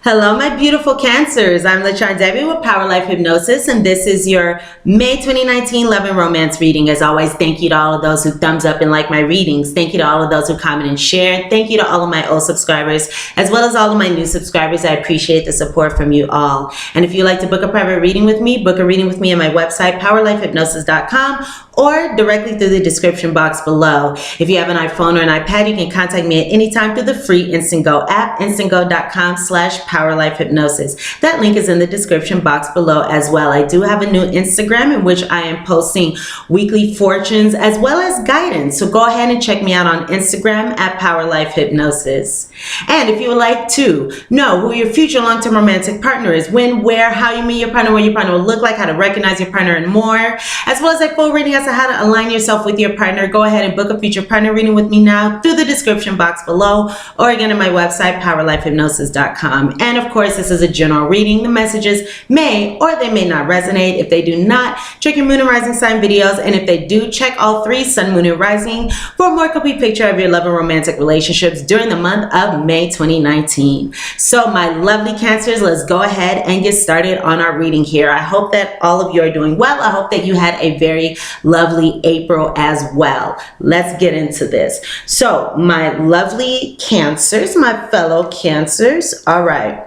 Hello, my beautiful Cancers. I'm LaCharn Debbie with Power Life Hypnosis, and this is your May 2019 Love and Romance reading. As always, thank you to all of those who thumbs up and like my readings. Thank you to all of those who comment and share. Thank you to all of my old subscribers, as well as all of my new subscribers. I appreciate the support from you all. And if you'd like to book a private reading with me, book a reading with me on my website, powerlifehypnosis.com, or directly through the description box below. If you have an iPhone or an iPad, you can contact me at any time through the free Instant Go app, instantgo.com/powerlifehypnosis. That link is in the description box below as well. I do have a new Instagram in which I am posting weekly fortunes as well as guidance. So go ahead and check me out on Instagram at powerlifehypnosis. And if you would like to know who your future long-term romantic partner is, when, where, how you meet your partner, what your partner will look like, how to recognize your partner, and more, as well as a full reading as to how to align yourself with your partner, go ahead and book a future partner reading with me now through the description box below, or again on my website, powerlifehypnosis.com. And of course, this is a general reading. The messages may or they may not resonate. If they do not, check your moon and rising sign videos. And if they do, check all three, sun, moon, and rising, for a more complete picture of your love and romantic relationships during the month of May 2019. So my lovely Cancers, let's go ahead and get started on our reading here. I hope that all of you are doing well. I hope that you had a very lovely April as well. Let's get into this. So my lovely Cancers, my fellow Cancers, all right.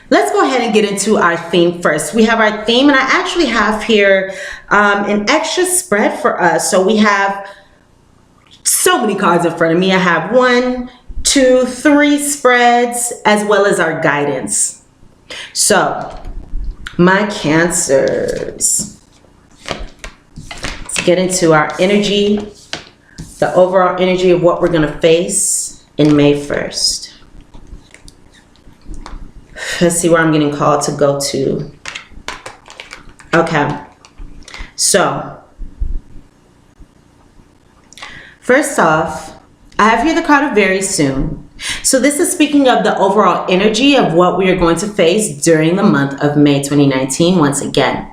Let's go ahead and get into our theme first. We have our theme, and I actually have here an extra spread for us. So we have so many cards in front of me. I have 1, 2, 3 spreads, as well as our guidance. So my Cancers, let's get into our energy, the overall energy of what we're going to face in May 1st. Let's see where I'm getting called to go to. Okay. So, first off, I have here the card of very soon. So this is speaking of the overall energy of what we are going to face during the month of May 2019. Once again,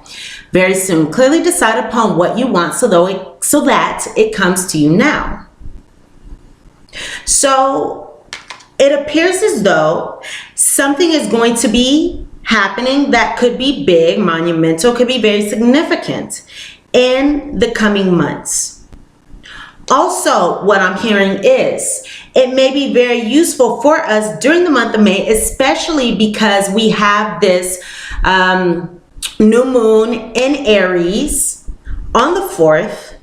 very soon. Clearly decide upon what you want so that it comes to you now. So it appears as though something is going to be happening that could be big, monumental, could be very significant in the coming months. Also, what I'm hearing is it may be very useful for us during the month of May, especially because we have this new moon in Aries on the 4th.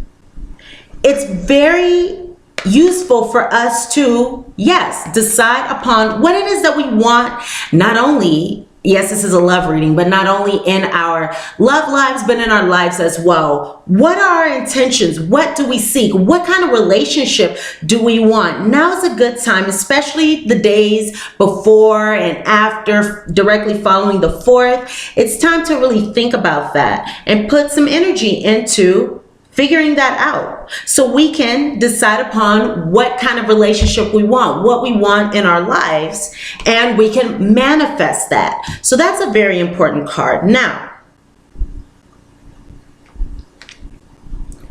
It's very useful for us to, yes, decide upon what it is that we want, not only, yes, this is a love reading, but not only in our love lives, but in our lives as well. What are our intentions? What do we seek? What kind of relationship do we want? Now is a good time, especially the days before and after, directly following the 4th. It's time to really think about that and put some energy into figuring that out so we can decide upon what kind of relationship we want, what we want in our lives, and we can manifest that. So that's a very important card. Now,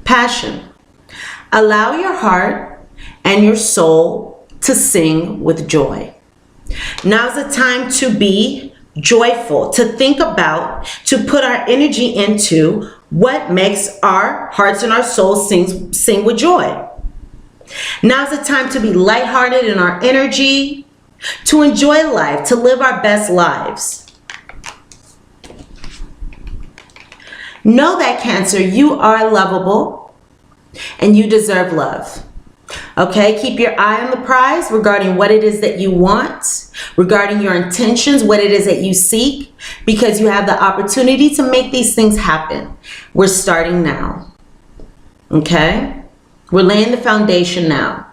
passion. Allow your heart and your soul to sing with joy. Now's the time to be joyful, to think about, to put our energy into what makes our hearts and our souls sing with joy. Now's the time to be lighthearted in our energy, to enjoy life, to live our best lives. Know that, Cancer, you are lovable and you deserve love. Okay, keep your eye on the prize regarding what it is that you want, regarding your intentions, what it is that you seek, because you have the opportunity to make these things happen. We're starting now. Okay, we're laying the foundation now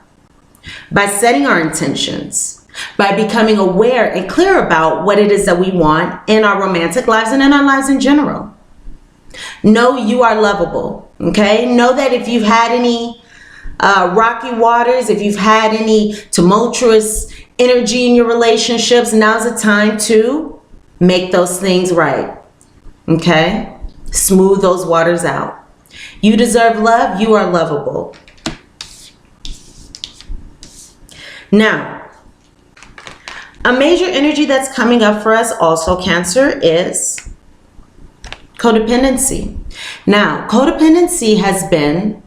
by setting our intentions, by becoming aware and clear about what it is that we want in our romantic lives and in our lives in general. Know you are lovable. Okay, know that if you've had any rocky waters, if you've had any tumultuous energy in your relationships, now's the time to make those things right. Okay? Smooth those waters out. You deserve love. You are lovable. Now, A major energy that's coming up for us also, Cancer, is codependency. Now, codependency has been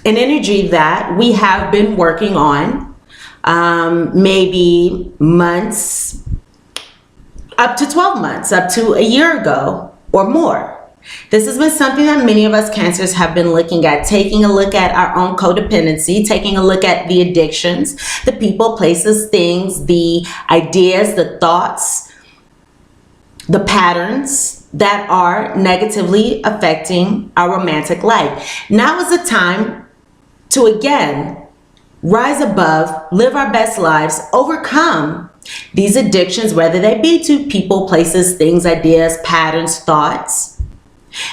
an energy that we have been working on, maybe months, up to 12 months, up to a year ago or more. This has been something that many of us Cancers have been looking at, taking a look at our own codependency, taking a look at the addictions, the people, places, things, the ideas, the thoughts, the patterns that are negatively affecting our romantic life. Now is the time to again rise above, live our best lives, overcome these addictions, whether they be to people, places, things, ideas, patterns, thoughts,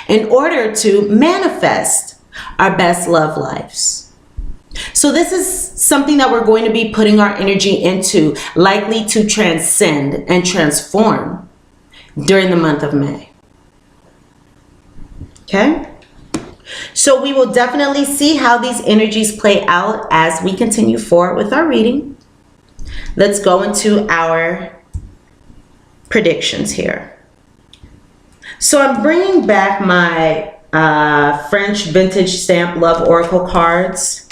in order to manifest our best love lives. So this is something that we're going to be putting our energy into, likely to transcend and transform during the month of May. Okay? So we will definitely see how these energies play out as we continue forward with our reading. Let's go into our predictions here. So I'm bringing back my French vintage stamp love oracle cards.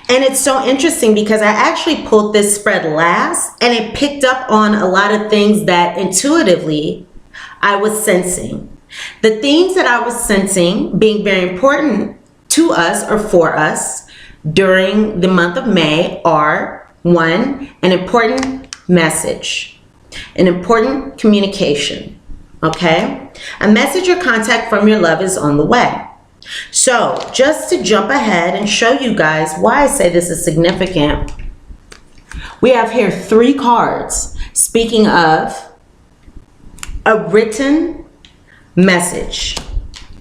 And it's so interesting because I actually pulled this spread last and it picked up on a lot of things that intuitively I was sensing. The themes that I was sensing being very important to us or for us during the month of May are: one, an important message, an important communication, okay? A message or contact from your love is on the way. So just to jump ahead and show you guys why I say this is significant, we have here 3 cards speaking of a written message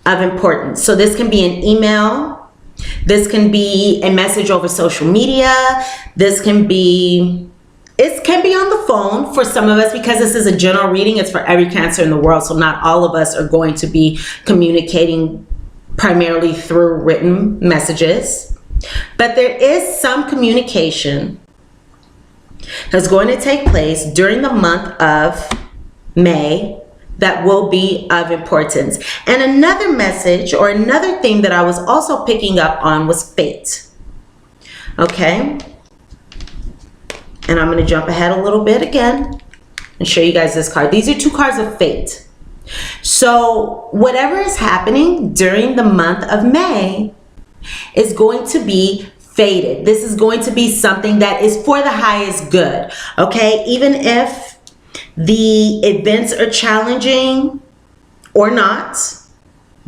of importance. So this can be an email, this can be a message over social media, this can be, it can be on the phone for some of us, because this is a general reading. It's for every Cancer in the world, so not all of us are going to be communicating primarily through written messages. But there is some communication that's going to take place during the month of May that will be of importance. And another message or another theme that I was also picking up on was fate. Okay? And I'm going to jump ahead a little bit again and show you guys this card. These are 2 cards of fate. So whatever is happening during the month of May is going to be fated. This is going to be something that is for the highest good. Okay? Even if the events are challenging or not,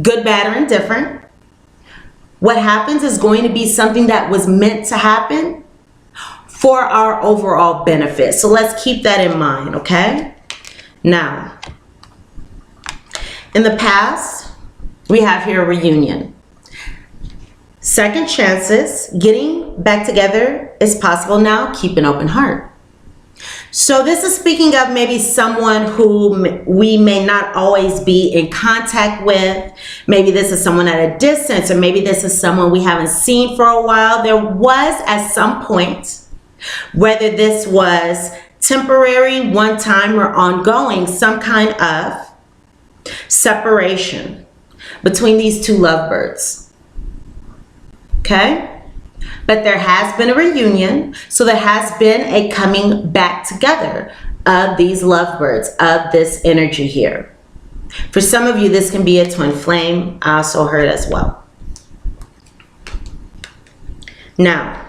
good, bad, or indifferent, what happens is going to be something that was meant to happen for our overall benefit. So let's keep that in mind, okay? Now, in the past, we have here a reunion. Second chances, getting back together is possible now. Keep an open heart. So this is speaking of maybe someone who we may not always be in contact with. Maybe this is someone at a distance, or maybe this is someone we haven't seen for a while. There was at some point, whether this was temporary, one time, or ongoing, some kind of separation between these 2 lovebirds. Okay? But there has been a reunion, so there has been a coming back together of these lovebirds, of this energy here. For some of you, this can be a twin flame. I also heard as well. Now,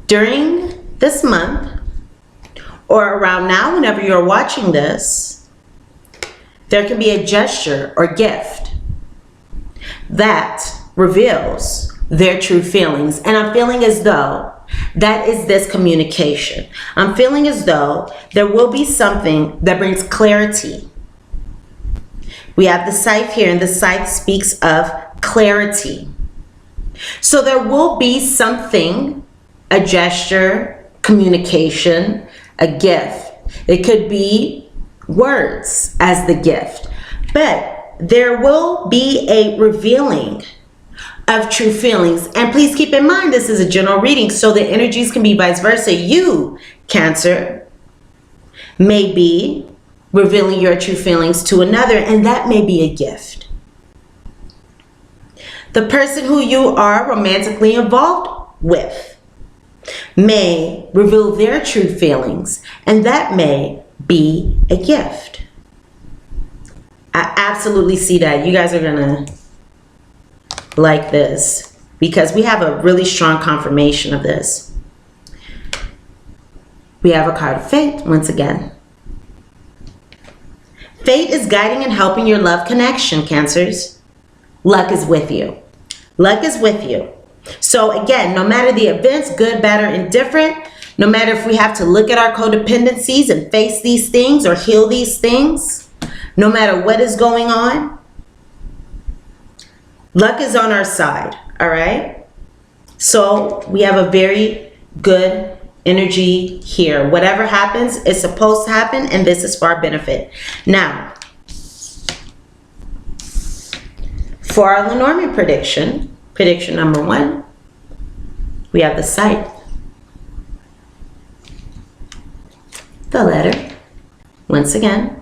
during this month, or around now, whenever you're watching this, there can be a gesture or gift that reveals their true feelings. And I'm feeling as though that is this communication. I'm feeling as though there will be something that brings clarity. We have the scythe here, and the scythe speaks of clarity. So there will be something, a gesture, communication, a gift. It could be words as the gift, but there will be a revealing of true feelings. And please keep in mind, this is a general reading, so the energies can be vice versa. You, Cancer, may be revealing your true feelings to another, and that may be a gift. The person who you are romantically involved with may reveal their true feelings, and that may be a gift. I absolutely see that. You guys are gonna like this because we have a really strong confirmation of this. We have a card of fate once again. Fate is guiding and helping your love connection, Cancers. Luck is with you. Luck is with you. So again, no matter the events, good, bad, or indifferent, no matter if we have to look at our codependencies and face these things or heal these things, no matter what is going on, luck is on our side, all right? So we have a very good energy here. Whatever happens is supposed to happen, and this is for our benefit. Now, for our Lenormand prediction number 1, we have the Scythe, the letter, once again,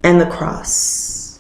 and the cross.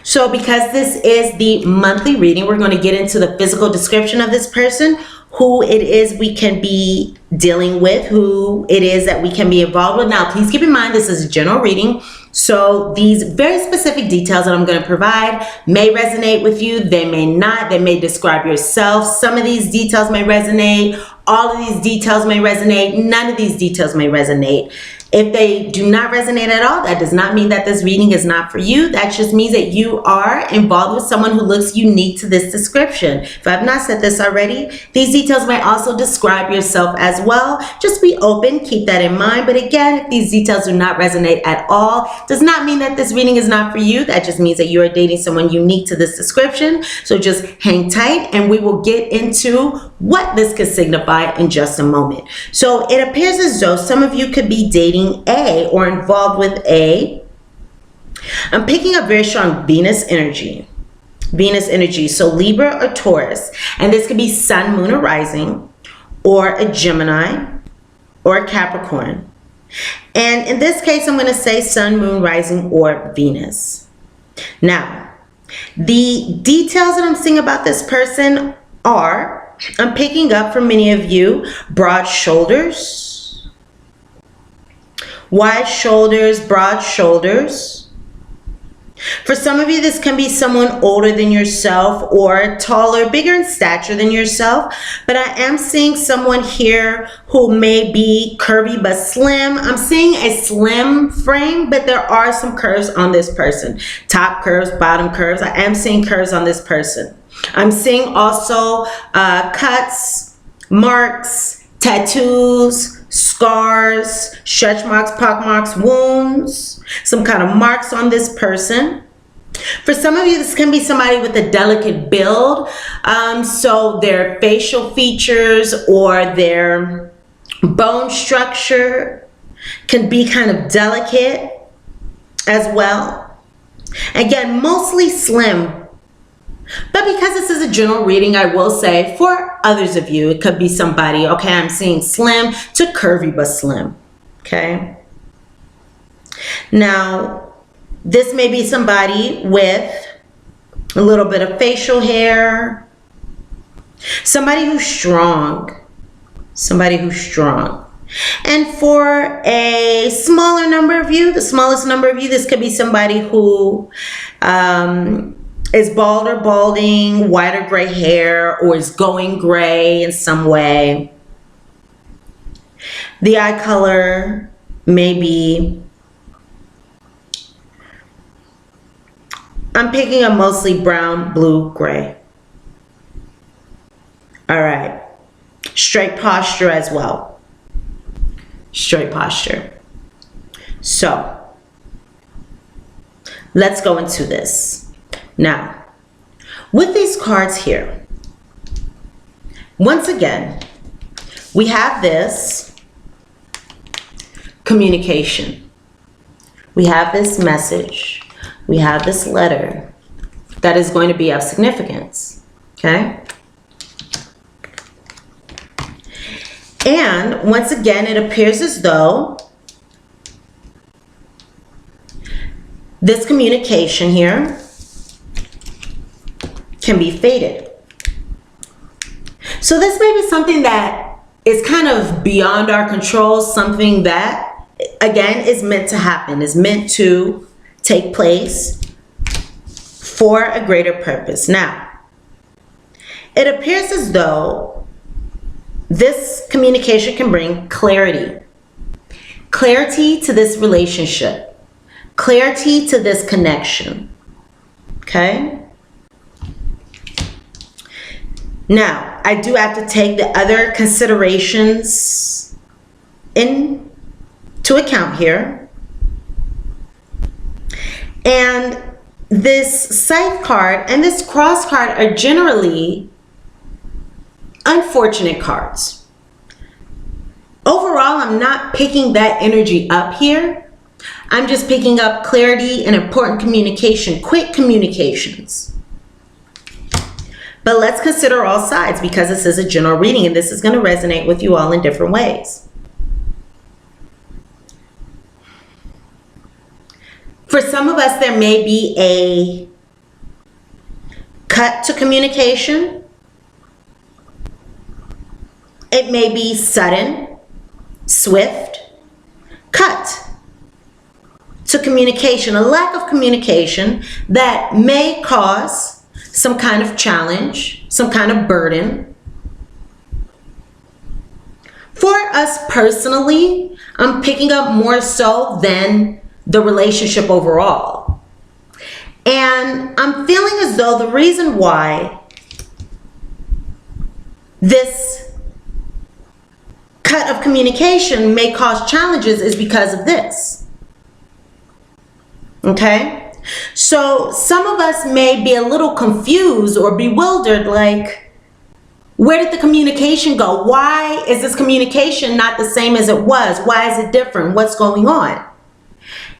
So because this is the monthly reading, we're going to get into the physical description of this person, who it is we can be dealing with, who it is that we can be involved with. Now, please keep in mind, this is a general reading. So these very specific details that I'm going to provide may resonate with you. They may not. They may describe yourself. Some of these details may resonate. All of these details may resonate. None of these details may resonate. If they do not resonate at all, that does not mean that this reading is not for you. That just means that you are involved with someone who looks unique to this description. If I have not said this already, these details may also describe yourself as well. Just be open, keep that in mind. But again, if these details do not resonate at all, does not mean that this reading is not for you. That just means that you are dating someone unique to this description. So just hang tight and we will get into what this could signify in just a moment. So it appears as though some of you could be dating A or involved with A. I'm picking up very strong Venus energy. Venus energy. So Libra or Taurus. And this could be Sun, Moon, or Rising, or a Gemini, or a Capricorn. And in this case, I'm going to say Sun, Moon, Rising, or Venus. Now, the details that I'm seeing about this person are, I'm picking up for many of you, broad shoulders, wide shoulders, broad shoulders. For some of you, this can be someone older than yourself or taller, bigger in stature than yourself. But I am seeing someone here who may be curvy but slim. I'm seeing a slim frame, but there are some curves on this person. Top curves, bottom curves. I am seeing curves on this person. I'm seeing also cuts, marks, tattoos, scars, stretch marks, pock marks, wounds, some kind of marks on this person. For some of you, this can be somebody with a delicate build. So their facial features or their bone structure can be kind of delicate as well. Again, mostly slim. But because this is a general reading, I will say for others of you, it could be somebody, okay, I'm seeing slim to curvy but slim, okay? Now, this may be somebody with a little bit of facial hair, somebody who's strong, And for a smaller number of you, the smallest number of you, this could be somebody who is bald or balding, white or gray hair, or is going gray in some way. The eye color may be, I'm picking up mostly brown, blue, gray. All right. Straight posture as well. Straight posture. So, let's go into this. Now, with these cards here, once again, we have this communication. We have this message. We have this letter. that is going to be of significance. Okay? And once again, it appears as though this communication here can be fated. So this may be something that is kind of beyond our control, something that, again, is meant to happen, is meant to take place for a greater purpose. Now, it appears as though this communication can bring clarity. Clarity to this relationship. Clarity to this connection. Okay? Now, I do have to take the other considerations into account here. And this Scythe card and this Cross card are generally unfortunate cards. Overall, I'm not picking that energy up here. I'm just picking up clarity and important communication, quick communications. But let's consider all sides because this is a general reading and this is going to resonate with you all in different ways. For some of us, there may be a cut to communication. It may be sudden, swift, cut to communication, a lack of communication that may cause some kind of challenge, some kind of burden. For us personally, I'm picking up more so than the relationship overall. And I'm feeling as though the reason why this cut of communication may cause challenges is because of this. Okay? So some of us may be a little confused or bewildered, like, where did the communication go? Why is this communication not the same as it was? Why is it different? What's going on?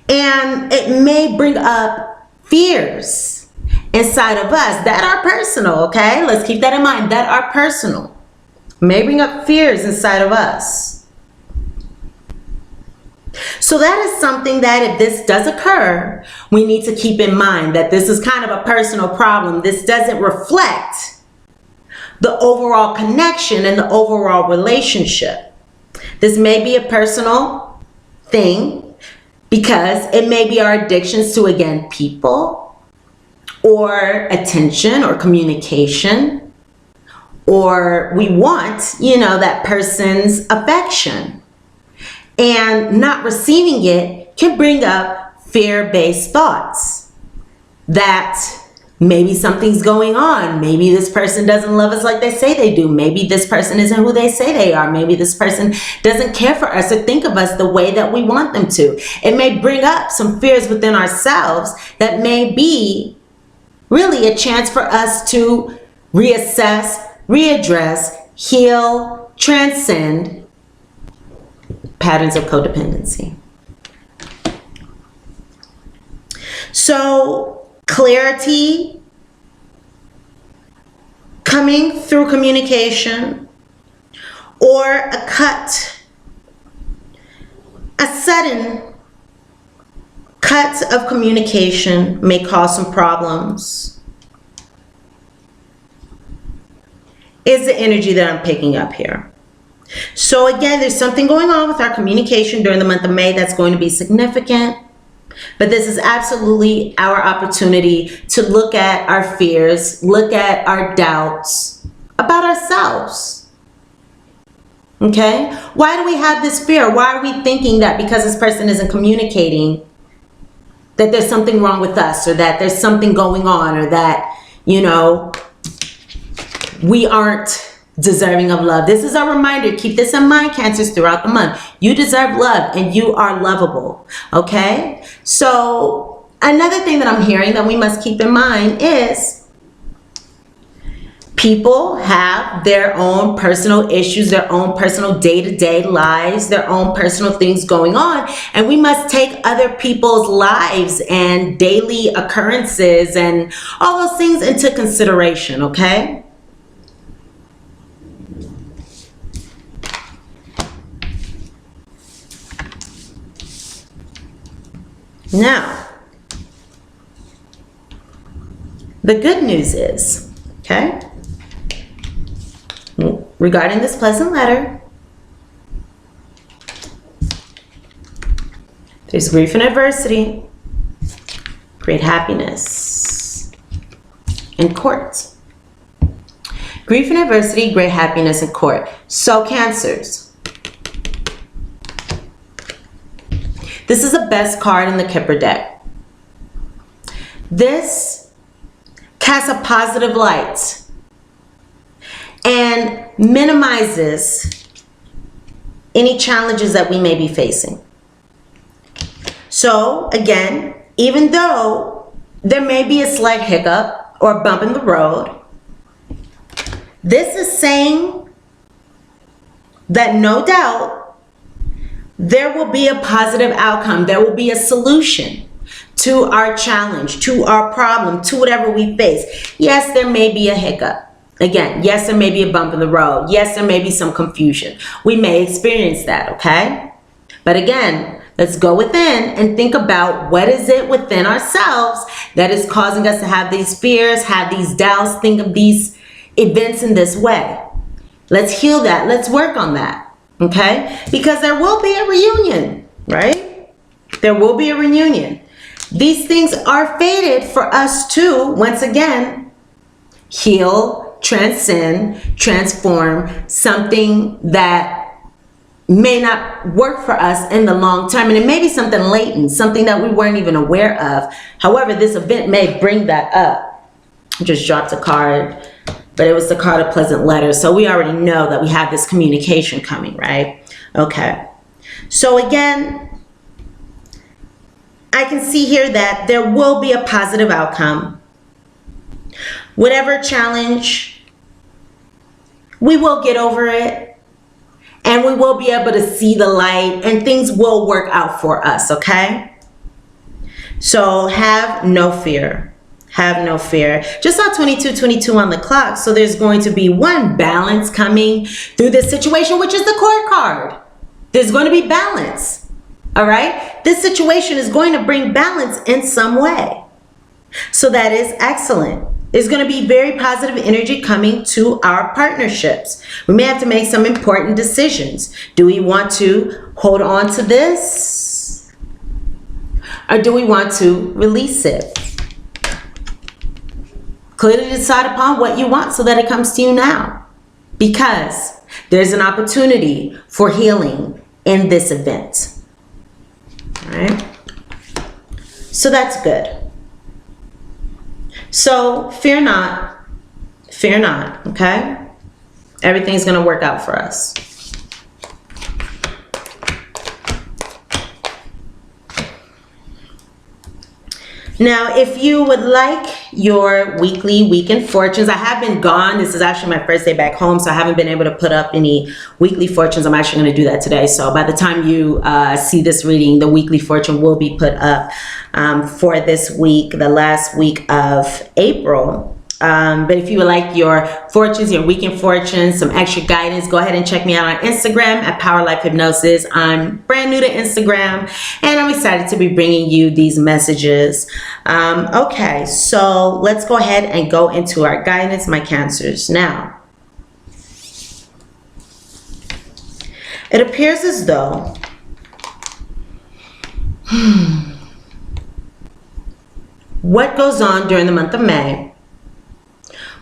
And it may bring up fears inside of us that are personal, okay? Let's keep that in mind, that are personal. May bring up fears inside of us. So that is something that if this does occur, we need to keep in mind that this is kind of a personal problem. This doesn't reflect the overall connection and the overall relationship. This may be a personal thing because it may be our addictions to, again, people or attention or communication. Or we want, that person's affection. And not receiving it can bring up fear-based thoughts that maybe something's going on. Maybe this person doesn't love us like they say they do. Maybe this person isn't who they say they are. Maybe this person doesn't care for us or think of us the way that we want them to. It may bring up some fears within ourselves that may be really a chance for us to reassess, readdress, heal, transcend patterns of codependency. So clarity coming through communication or a cut, a sudden cut of communication may cause some problems. Is the energy that I'm picking up here. So again, there's something going on with our communication during the month of May that's going to be significant. But this is absolutely our opportunity to look at our fears, look at our doubts about ourselves. Okay? Why do we have this fear? Why are we thinking that because this person isn't communicating that there's something wrong with us or that there's something going on or that, we aren't deserving of love? This is a reminder. Keep this in mind, Cancers, throughout the month. You deserve love and you are lovable. Okay? So another thing that I'm hearing that we must keep in mind is People have their own personal issues, their own personal day-to-day lives, their own personal things going on, and we must take other people's lives and daily occurrences and all those things into consideration, okay? Now, the good news is, okay, regarding this pleasant letter, there's grief and adversity, great happiness, and court. Grief and adversity, great happiness, and court. So Cancers, this is the best card in the Kipper deck. This casts a positive light and minimizes any challenges that we may be facing. So again, even though there may be a slight hiccup or bump in the road, this is saying that no doubt there will be a positive outcome. There will be a solution to our challenge, to our problem, to whatever we face. Yes, there may be a hiccup. Again, yes, there may be a bump in the road. Yes, there may be some confusion. We may experience that, okay? But again, let's go within and think about what is it within ourselves that is causing us to have these fears, have these doubts, think of these events in this way. Let's heal that. Let's work on that. Okay? Because there will be a reunion, right? There will be a reunion. These things are fated for us to, once again, heal, transcend, transform something that may not work for us in the long term. And it may be something latent, something that we weren't even aware of. However, this event may bring that up. Just dropped a card, but it was the card of pleasant letters. So we already know that we have this communication coming, right? Okay. So again, I can see here that there will be a positive outcome. Whatever challenge, we will get over it and we will be able to see the light and things will work out for us, okay? So have no fear. Have no fear. Just saw 22:22 on the clock, so there's going to be one balance coming through this situation, which is the court card. There's going to be balance, all right? This situation is going to bring balance in some way. So that is excellent. There's going to be very positive energy coming to our partnerships. We may have to make some important decisions. Do we want to hold on to this? Or do we want to release it? Clearly decide upon what you want so that it comes to you now. Because there's an opportunity for healing in this event. All right? So that's good. So fear not, okay? Everything's going to work out for us. Now, if you would like your weekly weekend fortunes, I have been gone. This is actually my first day back home, so I haven't been able to put up any weekly fortunes. I'm actually going to do that today. So by the time you see this reading, the weekly fortune will be put up for this week, the last week of April. But if you would like your fortunes, your weekend fortunes, some extra guidance, go ahead and check me out on Instagram at Power Life Hypnosis. I'm brand new to Instagram and I'm excited to be bringing you these messages. Okay, so let's go ahead and go into our guidance, my Cancers. Now, it appears as though what goes on during the month of May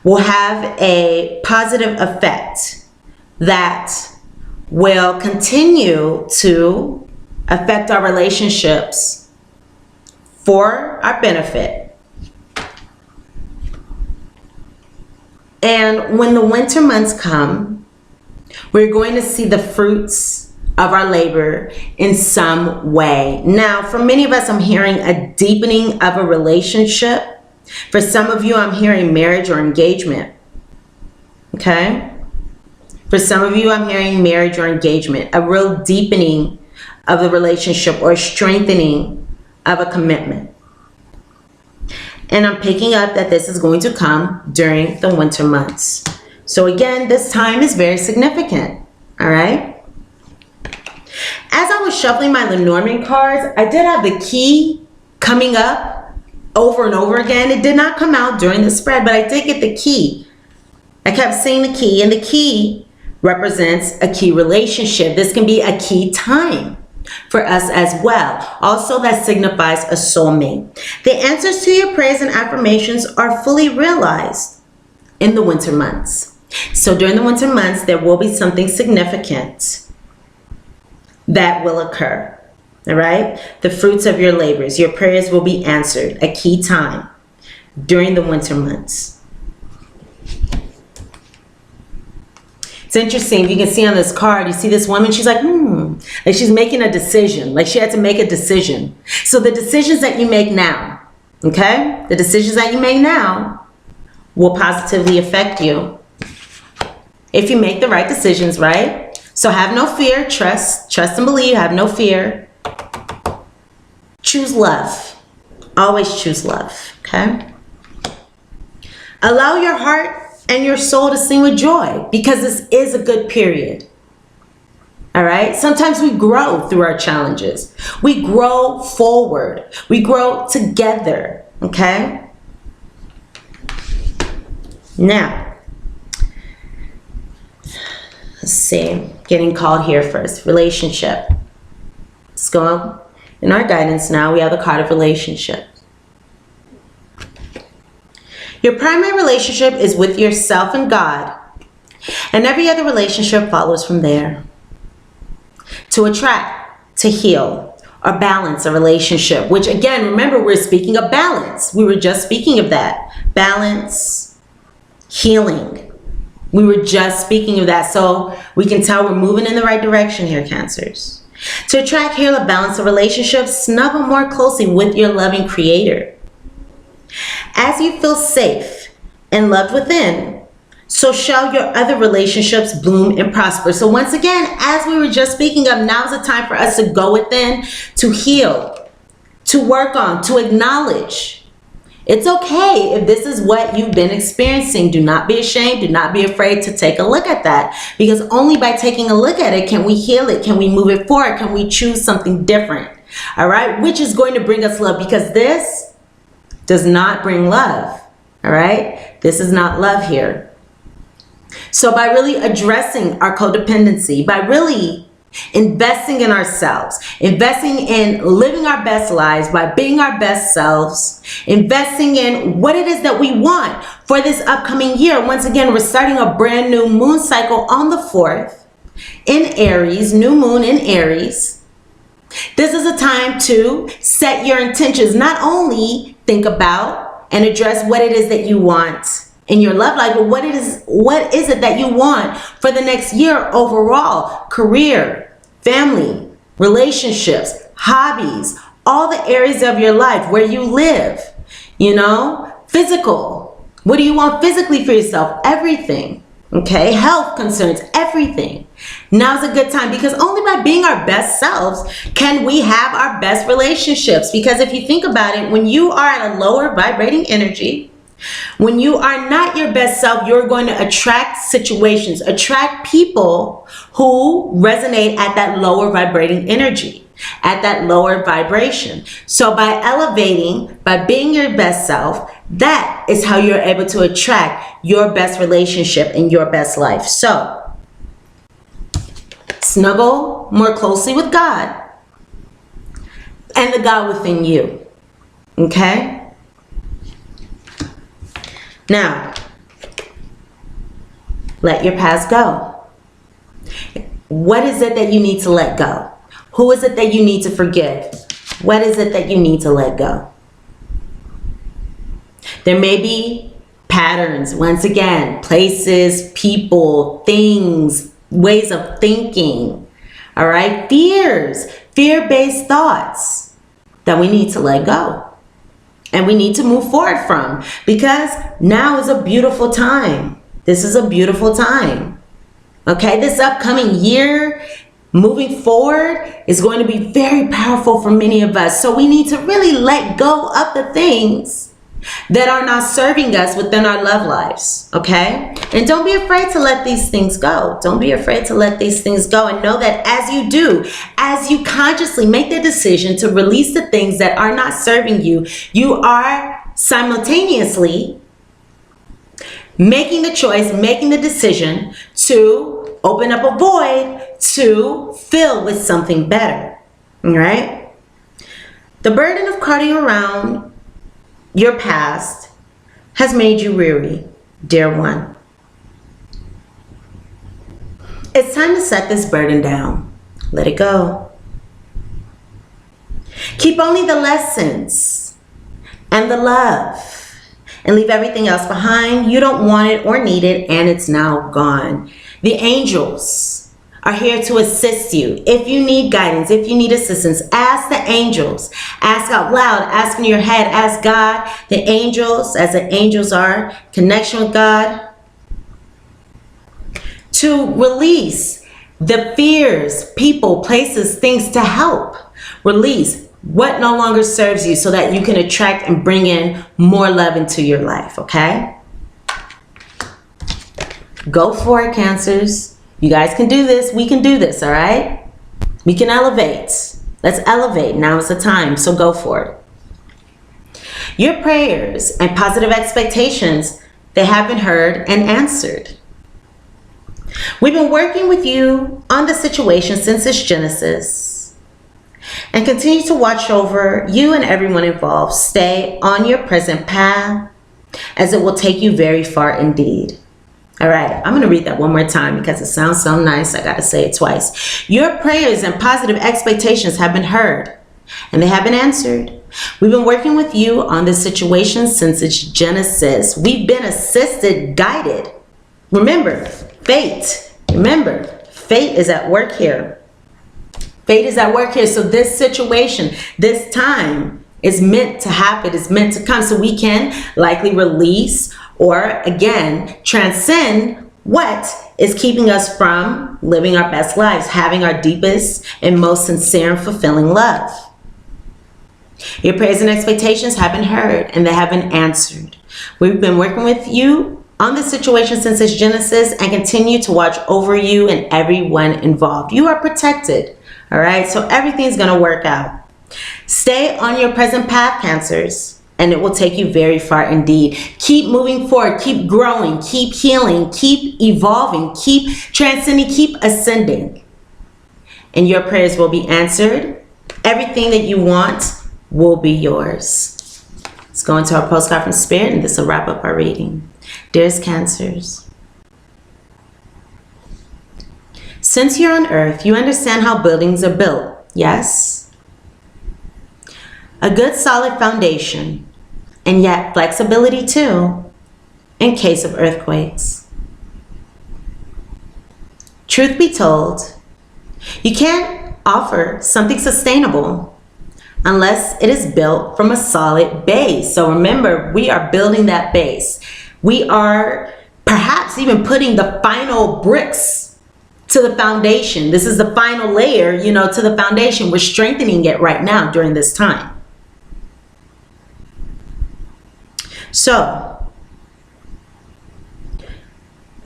will have a positive effect that will continue to affect our relationships for our benefit. And when the winter months come, we're going to see the fruits of our labor in some way. Now, for many of us, I'm hearing a deepening of a relationship. For some of you, I'm hearing marriage or engagement. Okay? For some of you, I'm hearing marriage or engagement, a real deepening of the relationship or strengthening of a commitment. And I'm picking up that this is going to come during the winter months. So again, this time is very significant. All right? As I was shuffling my Lenormand cards, I did have the key coming up over and over again. It did not come out during the spread, but I did get the key. I kept seeing the key, and the key represents a key relationship. This can be a key time for us as well. Also, that signifies a soulmate. The answers to your prayers and affirmations are fully realized in the winter months. So during the winter months, there will be something significant that will occur. All right? The fruits of your labors, your prayers will be answered. A key time during the winter months. It's interesting. You can see on this card, you see this woman, she's like, like she's making a decision. Like she had to make a decision. So the decisions that you make now, okay? The decisions that you make now will positively affect you if you make the right decisions, right? So have no fear, trust and believe, have no fear. Choose love. Always choose love, okay? Allow your heart and your soul to sing with joy, because this is a good period. All right? Sometimes we grow through our challenges. We grow forward. We grow together, okay? Now, let's see. Getting called here first. Relationship. Let's go in our guidance now. We have the card of relationship. Your primary relationship is with yourself and God, and every other relationship follows from there. To attract, to heal, or balance a relationship, which again, remember, we're speaking of balance. We were just speaking of that. Balance, healing. We were just speaking of that. So we can tell we're moving in the right direction here, Cancers. To attract, heal, or balance a relationship, snuggle more closely with your loving Creator. As you feel safe and loved within, so shall your other relationships bloom and prosper. So once again, as we were just speaking of, now's the time for us to go within, to heal, to work on, to acknowledge. It's okay if this is what you've been experiencing. Do not be ashamed. Do not be afraid to take a look at that, because only by taking a look at it can we heal it. Can we move it forward? Can we choose something different? All right, which is going to bring us love, because this does not bring love. All right, this is not love here. So by really addressing our codependency, by really investing in ourselves, investing in living our best lives, by being our best selves, investing in what it is that we want for this upcoming year. Once again, we're starting a brand new moon cycle on the 4th in Aries, new moon in Aries. This is a time to set your intentions. Not only think about and address what it is that you want in your love life, but what is it that you want for the next year overall? Career, family, relationships, hobbies, all the areas of your life where you live, you know, physical. What do you want physically for yourself? Everything. Okay, health concerns, everything. Now's a good time, because only by being our best selves can we have our best relationships. Because if you think about it, when you are at a lower vibrating energy, when you are not your best self, you're going to attract situations, attract people who resonate at that lower vibrating energy, at that lower vibration. So by elevating, by being your best self, that is how you're able to attract your best relationship and your best life. So snuggle more closely with God and the God within you. Okay? Now, let your past go. What is it that you need to let go? Who is it that you need to forgive? What is it that you need to let go? There may be patterns, once again, places, people, things, ways of thinking, all right? Fears, fear-based thoughts that we need to let go. And we need to move forward from, because now is a beautiful time. This is a beautiful time. Okay, this upcoming year, moving forward, is going to be very powerful for many of us. So we need to really let go of the things that are not serving us within our love lives, okay? And don't be afraid to let these things go. Don't be afraid to let these things go, and know that as you do, as you consciously make the decision to release the things that are not serving you, you are simultaneously making the choice, making the decision to open up a void to fill with something better, all right? The burden of carting around your past has made you weary, dear one. It's time to set this burden down. Let it go. Keep only the lessons and the love, and leave everything else behind. You don't want it or need it, and it's now gone. The angels are here to assist you. If you need guidance, if you need assistance, ask the angels. Ask out loud, ask in your head, ask God. The angels, as the angels are, connection with God, to release the fears, people, places, things, to help release what no longer serves you, so that you can attract and bring in more love into your life, okay? Go for it, Cancers. You guys can do this. We can do this, all right? We can elevate. Let's elevate. Now is the time, so go for it. Your prayers and positive expectations, they have been heard and answered. We've been working with you on the situation since its genesis, and continue to watch over you and everyone involved. Stay on your present path, as it will take you very far indeed. All right, I'm going to read that one more time because it sounds so nice. I got to say it twice. Your prayers and positive expectations have been heard, and they have been answered. We've been working with you on this situation since its genesis. We've been assisted, guided. Remember, fate. Remember, fate is at work here. Fate is at work here. So this situation, this time is meant to happen. It's meant to come, so we can likely release or, again, transcend what is keeping us from living our best lives, having our deepest and most sincere and fulfilling love. Your prayers and expectations have been heard, and they have been answered. We've been working with you on this situation since its genesis, and continue to watch over you and everyone involved. You are protected, all right? So everything's going to work out. Stay on your present path, Cancers, and it will take you very far indeed. Keep moving forward, keep growing, keep healing, keep evolving, keep transcending, keep ascending. And your prayers will be answered. Everything that you want will be yours. Let's go into our postcard from Spirit, and this will wrap up our reading. Dearest Cancers, since you're on Earth, you understand how buildings are built, yes? A good solid foundation, and yet flexibility too, in case of earthquakes. Truth be told, you can't offer something sustainable unless it is built from a solid base. So remember, we are building that base. We are perhaps even putting the final bricks to the foundation. This is the final layer, to the foundation. We're strengthening it right now during this time. So,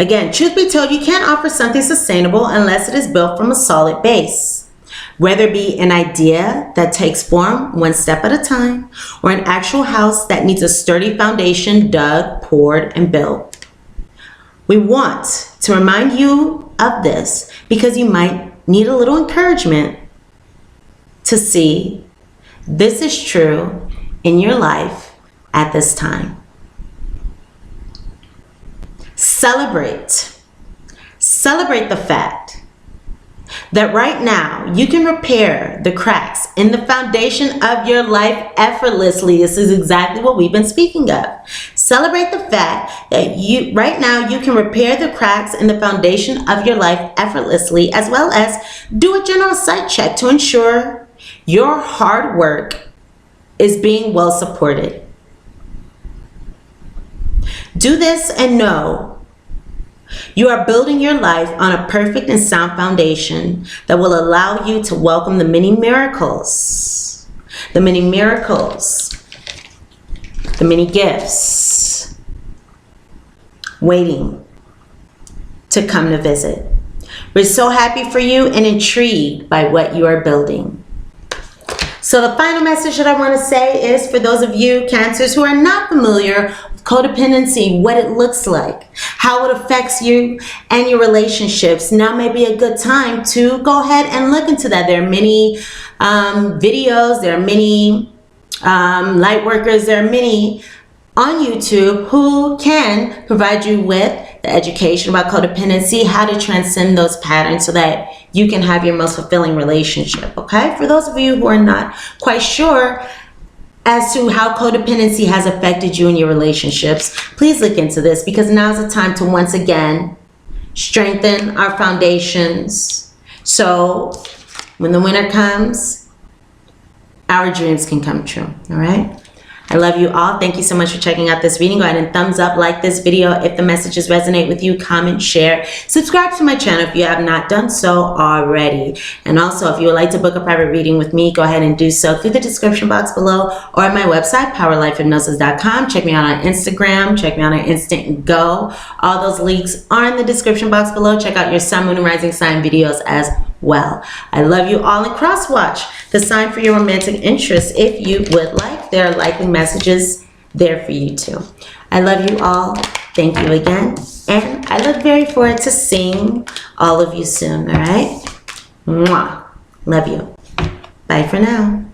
again, truth be told, you can't offer something sustainable unless it is built from a solid base. Whether it be an idea that takes form one step at a time, or an actual house that needs a sturdy foundation dug, poured, and built. We want to remind you of this because you might need a little encouragement to see this is true in your life at this time. Celebrate the fact that right now you can repair the cracks in the foundation of your life effortlessly. This is exactly what we've been speaking of. Celebrate the fact that right now you can repair the cracks in the foundation of your life effortlessly, as well as do a general site check to ensure your hard work is being well supported. Do this and know You are building your life on a perfect and sound foundation that will allow you to welcome the many miracles, the many gifts waiting to come to visit. We're so happy for you and intrigued by what you are building. So the final message that I want to say is for those of you Cancers who are not familiar with codependency, what it looks like, how it affects you and your relationships, now may be a good time to go ahead and look into that. There are many videos, there are many light workers, there are many on YouTube who can provide you with the education about codependency, how to transcend those patterns so that you can have your most fulfilling relationship, okay? For those of you who are not quite sure as to how codependency has affected you in your relationships, please look into this, because now is the time to once again strengthen our foundations so when the winter comes, our dreams can come true, all right? I love you all. Thank you so much for checking out this reading. Go ahead and thumbs up, like this video if the messages resonate with you, comment, share, subscribe to my channel if you have not done so already. And also, if you would like to book a private reading with me, go ahead and do so through the description box below or at my website, powerlifehypnosis.com. Check me out on Instagram, check me out on Instant Go. All those links are in the description box below. Check out your sun, moon, and rising sign videos as well. I love you all, and cross watch the sign for your romantic interest if you would like. There are likely messages there for you too. I love you all. Thank you again, and I look very forward to seeing all of you soon. All right, mwah. Love you. Bye for now.